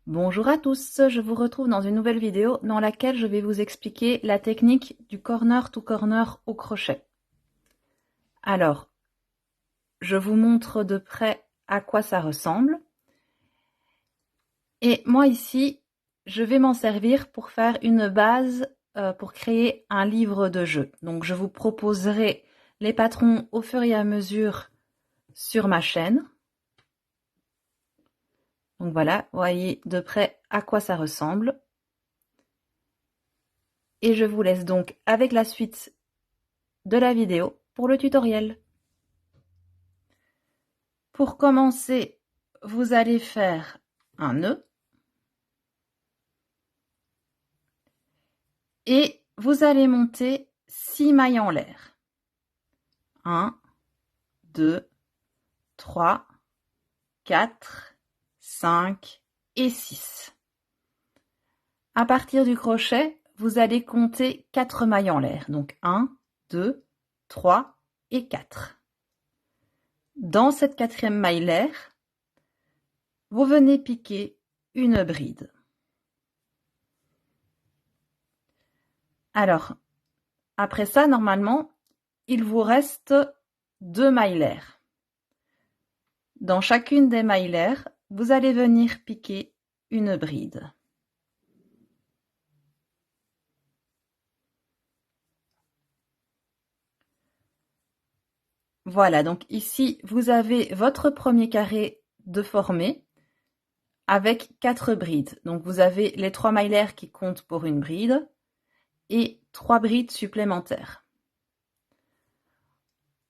Bonjour à tous, je vous retrouve dans une nouvelle vidéo dans laquelle je vais vous expliquer la technique du corner to corner au crochet. Alors, je vous montre de près à quoi ça ressemble. Et moi ici, je vais m'en servir pour faire une base pour créer un livre de jeu. Donc je vous proposerai les patrons au fur et à mesure sur ma chaîne. Donc voilà, voyez de près à quoi ça ressemble. Et je vous laisse donc avec la suite de la vidéo pour le tutoriel. Pour commencer, vous allez faire un nœud et vous allez monter 6 mailles en l'air. 1, 2, 3, 4, 5 et 6. À partir du crochet, vous allez compter 4 mailles en l'air. Donc 1, 2, 3 et 4. Dans cette quatrième maille l'air, vous venez piquer une bride. Alors, après ça, normalement, il vous reste 2 mailles l'air. Dans chacune des mailles l'air, vous allez venir piquer une bride. Voilà, donc ici, vous avez votre premier carré de formé avec 4 brides. Donc vous avez les 3 mailles l'air qui comptent pour une bride et 3 brides supplémentaires.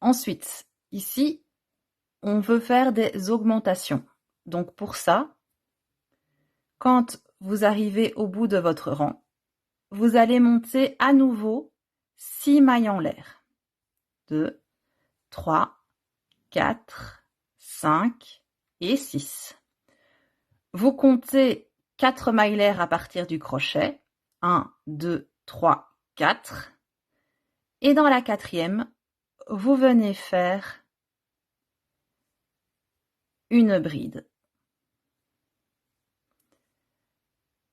Ensuite, ici, on veut faire des augmentations. Donc pour ça, quand vous arrivez au bout de votre rang, vous allez monter à nouveau 6 mailles en l'air. 2, 3, 4, 5 et 6. Vous comptez 4 mailles l'air à partir du crochet. 1, 2, 3, 4. Et dans la quatrième, vous venez faire une bride.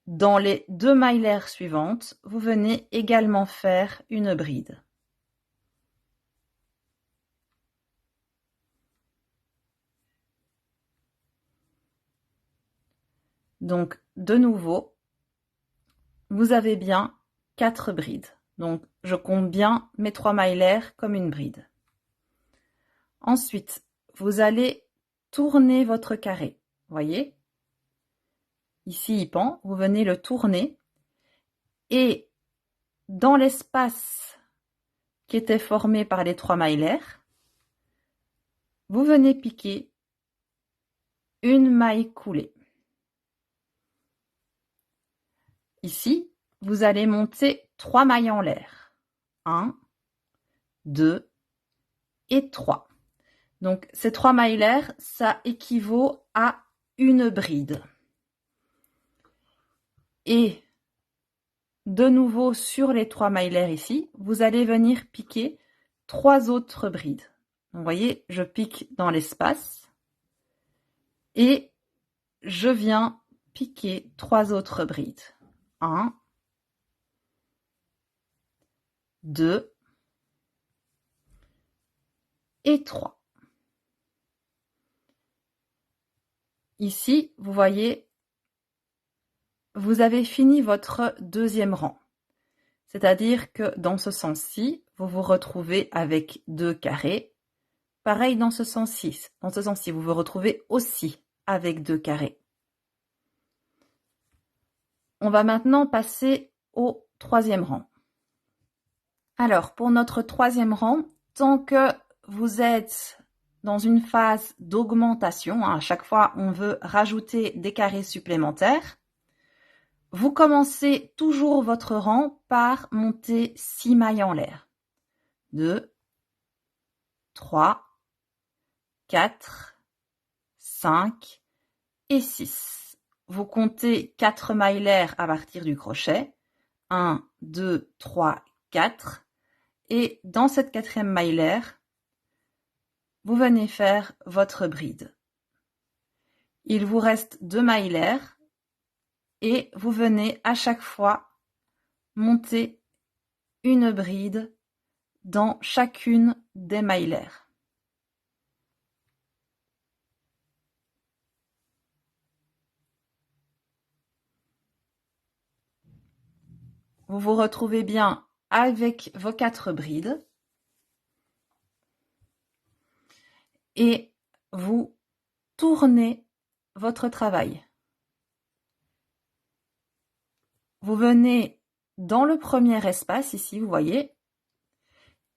Dans les 2 mailles l'air suivantes, vous venez également faire une bride. Donc, de nouveau, vous avez bien 4 brides. Donc, je compte bien mes 3 mailles l'air comme une bride. Ensuite, vous allez tourner votre carré. Voyez? Ici, il pend. Vous venez le tourner. Et dans l'espace qui était formé par les 3 mailles l'air, vous venez piquer une maille coulée. Ici, vous allez monter 3 mailles en l'air. 1, 2 et 3. Donc, ces 3 mailles l'air, ça équivaut à une bride. Et de nouveau, sur les 3 mailles l'air ici, vous allez venir piquer 3 autres brides. Donc, vous voyez, je pique dans l'espace et je viens piquer 3 autres brides. 1, 2 et 3. Ici, vous voyez, vous avez fini votre deuxième rang. C'est-à-dire que dans ce sens-ci, vous vous retrouvez avec 2 carrés. Pareil dans ce sens-ci. Dans ce sens-ci, vous vous retrouvez aussi avec 2 carrés. On va maintenant passer au troisième rang. Alors, pour notre troisième rang, tant que vous êtes dans une phase d'augmentation, à chaque fois on veut rajouter des carrés supplémentaires, vous commencez toujours votre rang par monter 6 mailles en l'air. 2, 3, 4, 5 et 6. Vous comptez 4 mailles l'air à partir du crochet. 1, 2, 3, 4. Et dans cette quatrième maille l'air, vous venez faire votre bride. Il vous reste 2 mailles l'air et vous venez à chaque fois monter une bride dans chacune des maillères. Vous vous retrouvez bien avec vos 4 brides et vous tournez votre travail. Vous venez dans le premier espace, ici, vous voyez,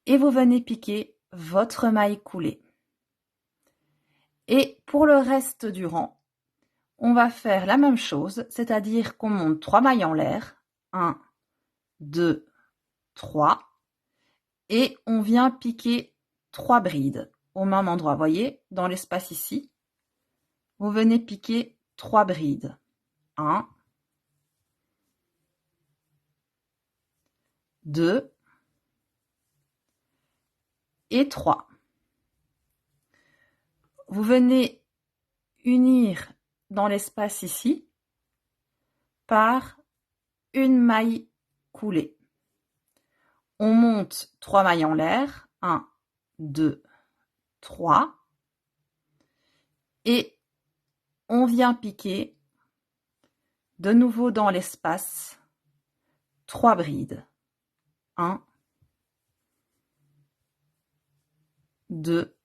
et vous venez piquer votre maille coulée. Et pour le reste du rang, on va faire la même chose, c'est-à-dire qu'on monte 3 mailles en l'air, 1, 2, 3, et on vient piquer 3 brides au même endroit, vous voyez, dans l'espace ici. Vous venez piquer 3 brides. 1, 2 et 3. Vous venez unir dans l'espace ici par une maille coulée. On monte 3 mailles en l'air, 1, 2, 3, et on vient piquer de nouveau dans l'espace 3 brides. 1, 2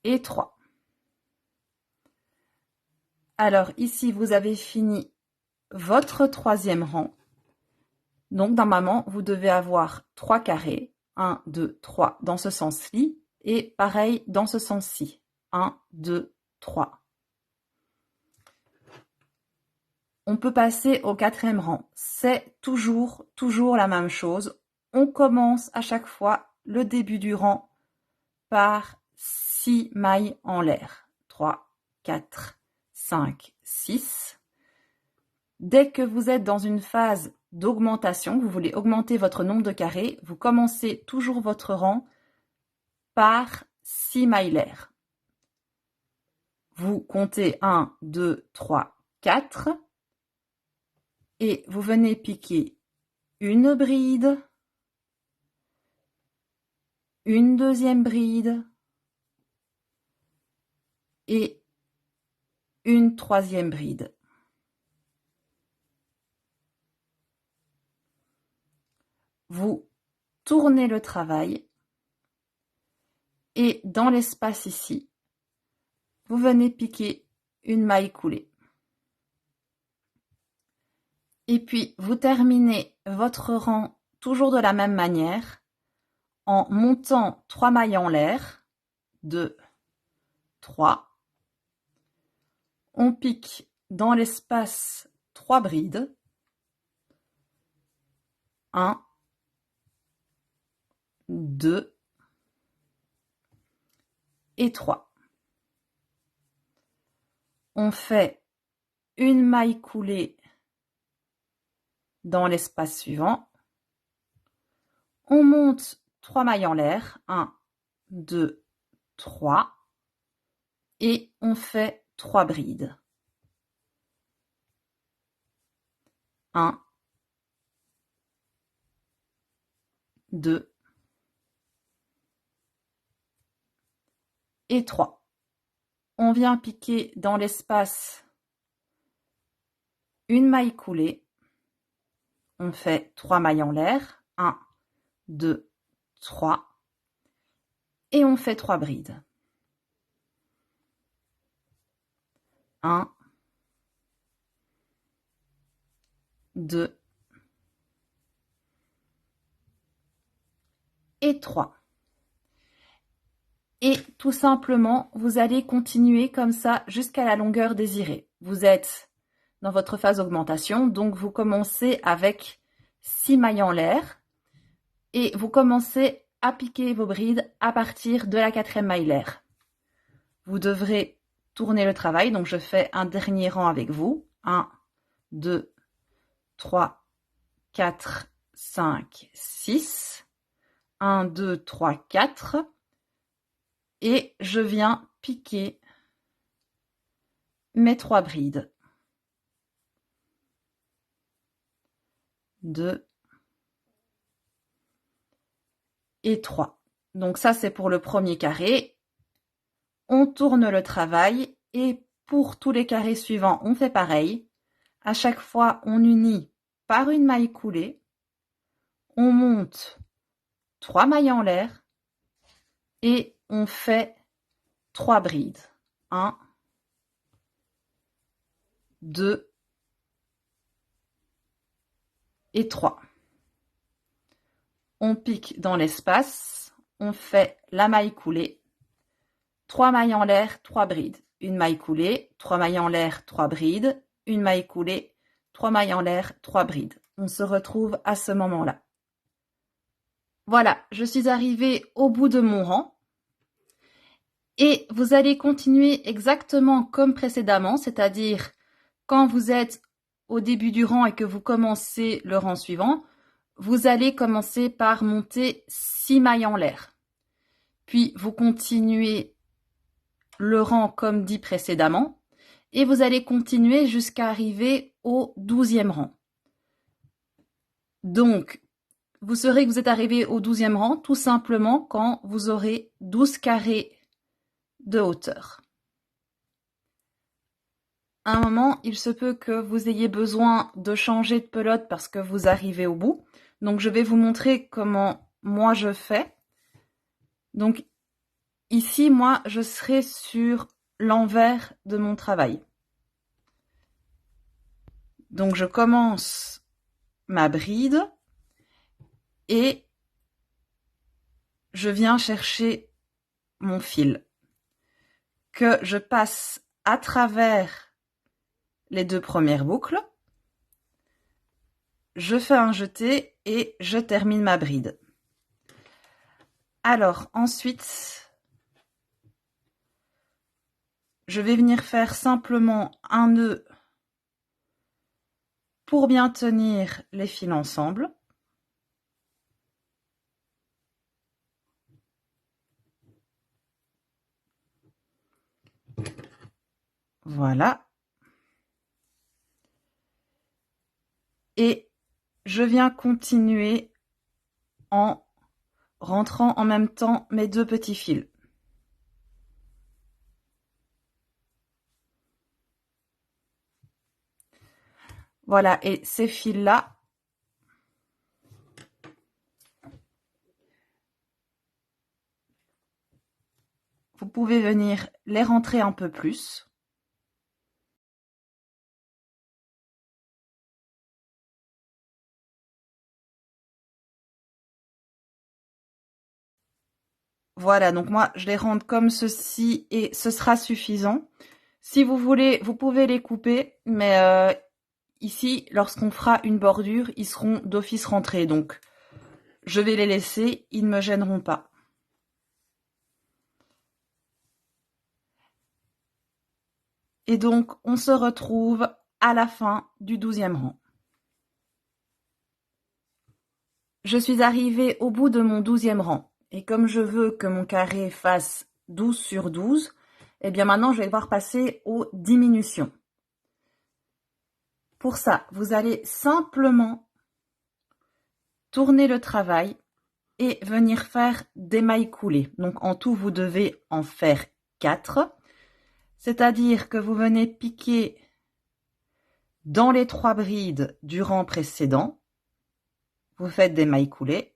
et 3. Alors ici, vous avez fini votre 3e rang. Donc normalement, vous devez avoir 3 carrés. 1, 2, 3 dans ce sens-ci. Et pareil dans ce sens-ci. 1, 2, 3. On peut passer au 4e rang. C'est toujours la même chose. On commence à chaque fois le début du rang par 6 mailles en l'air. 3, 4, 5, 6. Dès que vous êtes dans une phase d'augmentation, vous voulez augmenter votre nombre de carrés, vous commencez toujours votre rang par 6 mailles l'air. Vous comptez 1, 2, 3, 4 et vous venez piquer une bride, une deuxième bride et une troisième bride. Vous tournez le travail et dans l'espace ici, vous venez piquer une maille coulée. Et puis, vous terminez votre rang toujours de la même manière en montant 3 mailles en l'air. 2, 3. On pique dans l'espace 3 brides. 1, 2 et 3. On fait une maille coulée dans l'espace suivant. On monte 3 mailles en l'air. 1, 2, 3. Et on fait 3 brides. 1, 2 et 3. On vient piquer dans l'espace une maille coulée. On fait 3 mailles en l'air. 1, 2, 3. Et on fait 3 brides. 1, 2 et 3. Et tout simplement, vous allez continuer comme ça jusqu'à la longueur désirée. Vous êtes dans votre phase d'augmentation, donc vous commencez avec 6 mailles en l'air et vous commencez à piquer vos brides à partir de la 4e maille l'air. Vous devrez tourner le travail, donc je fais un dernier rang avec vous. 1, 2, 3, 4, 5, 6. 1, 2, 3, 4. Et je viens piquer mes 3 brides. 2 et 3. Donc ça, c'est pour le premier carré. On tourne le travail et pour tous les carrés suivants, on fait pareil. À chaque fois, on unit par une maille coulée. On monte 3 mailles en l'air et on fait 3 brides. 1, 2 et 3. On pique dans l'espace, on fait la maille coulée, 3 mailles en l'air, 3 brides. Une maille coulée, 3 mailles en l'air, 3 brides. Une maille coulée, 3 mailles en l'air, 3 brides. On se retrouve à ce moment-là. Voilà, je suis arrivée au bout de mon rang. Et vous allez continuer exactement comme précédemment, c'est-à-dire quand vous êtes au début du rang et que vous commencez le rang suivant, vous allez commencer par monter 6 mailles en l'air. Puis vous continuez le rang comme dit précédemment et vous allez continuer jusqu'à arriver au 12e rang. Donc, vous saurez que vous êtes arrivé au 12e rang tout simplement quand vous aurez 12 carrés de hauteur. À un moment, il se peut que vous ayez besoin de changer de pelote parce que vous arrivez au bout. Donc, je vais vous montrer comment moi je fais. Donc, ici, moi, je serai sur l'envers de mon travail. Donc, je commence ma bride et je viens chercher mon fil que je passe à travers les 2 premières boucles. Je fais un jeté et je termine ma bride. Alors, ensuite, je vais venir faire simplement un nœud pour bien tenir les fils ensemble. Voilà. Et je viens continuer en rentrant en même temps mes 2 petits fils. Voilà, et ces fils-là, vous pouvez venir les rentrer un peu plus. Voilà, donc moi, je les rentre comme ceci et ce sera suffisant. Si vous voulez, vous pouvez les couper, mais ici, lorsqu'on fera une bordure, ils seront d'office rentrés. Donc, je vais les laisser, ils ne me gêneront pas. Et donc, on se retrouve à la fin du 12e rang. Je suis arrivée au bout de mon 12e rang. Et comme je veux que mon carré fasse 12 sur 12, eh bien maintenant, je vais devoir passer aux diminutions. Pour ça, vous allez simplement tourner le travail et venir faire des mailles coulées. Donc en tout, vous devez en faire 4. C'est-à-dire que vous venez piquer dans les 3 brides du rang précédent. Vous faites des mailles coulées.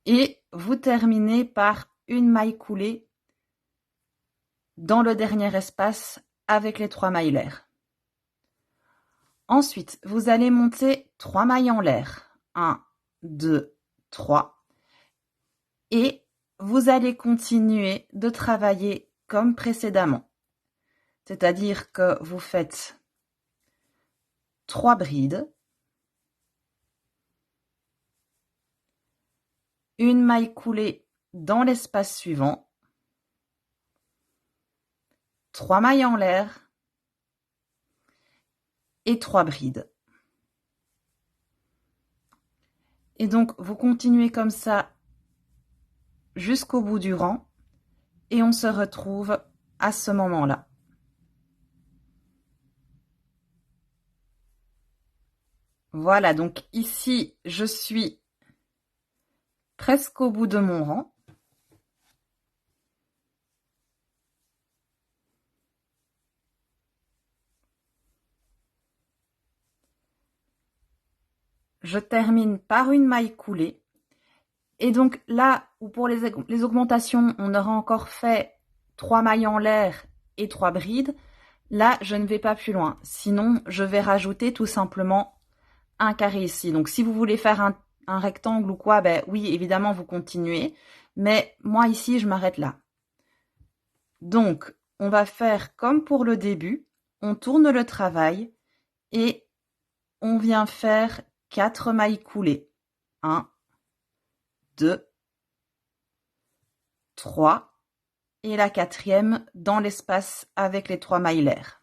Et vous terminez par une maille coulée dans le dernier espace avec les 3 mailles l'air. Ensuite, vous allez monter 3 mailles en l'air. 1, 2, 3. Et vous allez continuer de travailler comme précédemment. C'est-à-dire que vous faites 3 brides, une maille coulée dans l'espace suivant, 3 mailles en l'air et 3 brides. Et donc, vous continuez comme ça jusqu'au bout du rang et on se retrouve à ce moment-là. Voilà, donc ici, je suis presque au bout de mon rang. Je termine par une maille coulée. Et donc là où pour les augmentations, on aura encore fait 3 mailles en l'air et 3 brides, là, je ne vais pas plus loin. Sinon, je vais rajouter tout simplement un carré ici. Donc si vous voulez faire un rectangle ou quoi, ben oui, évidemment, vous continuez. Mais moi, ici, je m'arrête là. Donc, on va faire comme pour le début. On tourne le travail et on vient faire 4 mailles coulées. 1, 2, 3 et la 4e dans l'espace avec les 3 mailles l'air.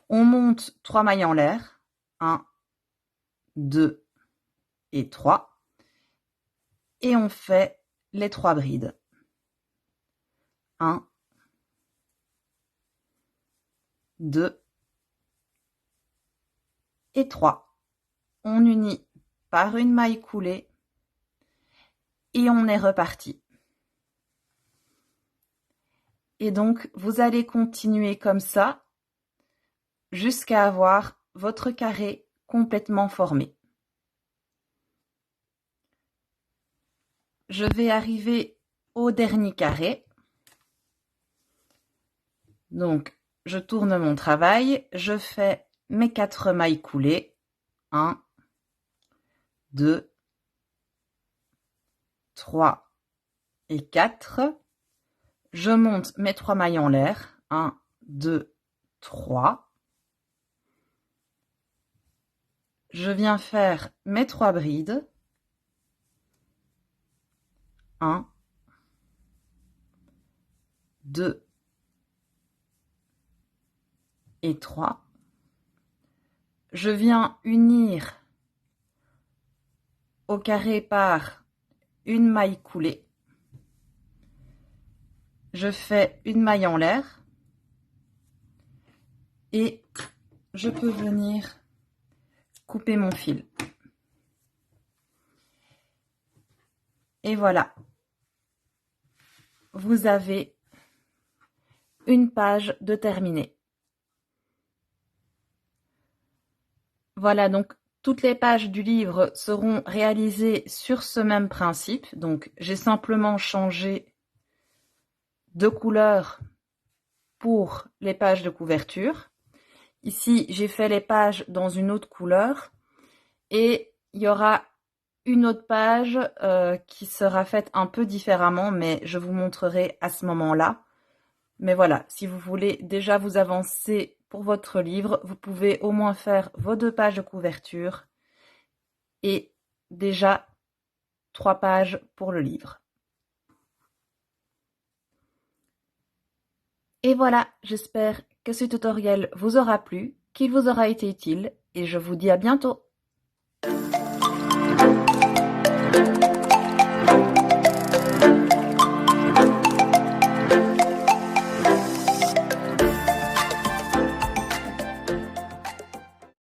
On monte 3 mailles en l'air. 1, 2 et 3. Et on fait les 3 brides. 1, 2 et 3. On unit par une maille coulée et on est reparti. Et donc, vous allez continuer comme ça jusqu'à avoir votre carré complètement formé. Je vais arriver au dernier carré. Donc, je tourne mon travail, je fais mes 4 mailles coulées. 1, 2, 3 et 4. Je monte mes 3 mailles en l'air. 1, 2, 3. Je viens faire mes 3 brides. 1, 2 et 3. Je viens unir au carré par une maille coulée. Je fais une maille en l'air et je peux venir couper mon fil. Et voilà, vous avez une page de terminée. Voilà, donc toutes les pages du livre seront réalisées sur ce même principe. Donc j'ai simplement changé de couleur pour les pages de couverture. Ici, j'ai fait les pages dans une autre couleur et il y aura une autre page qui sera faite un peu différemment, mais je vous montrerai à ce moment-là. Mais voilà, si vous voulez déjà vous avancer pour votre livre, vous pouvez au moins faire vos 2 pages de couverture et déjà 3 pages pour le livre. Et voilà, j'espère que ce tutoriel vous aura plu, qu'il vous aura été utile et je vous dis à bientôt.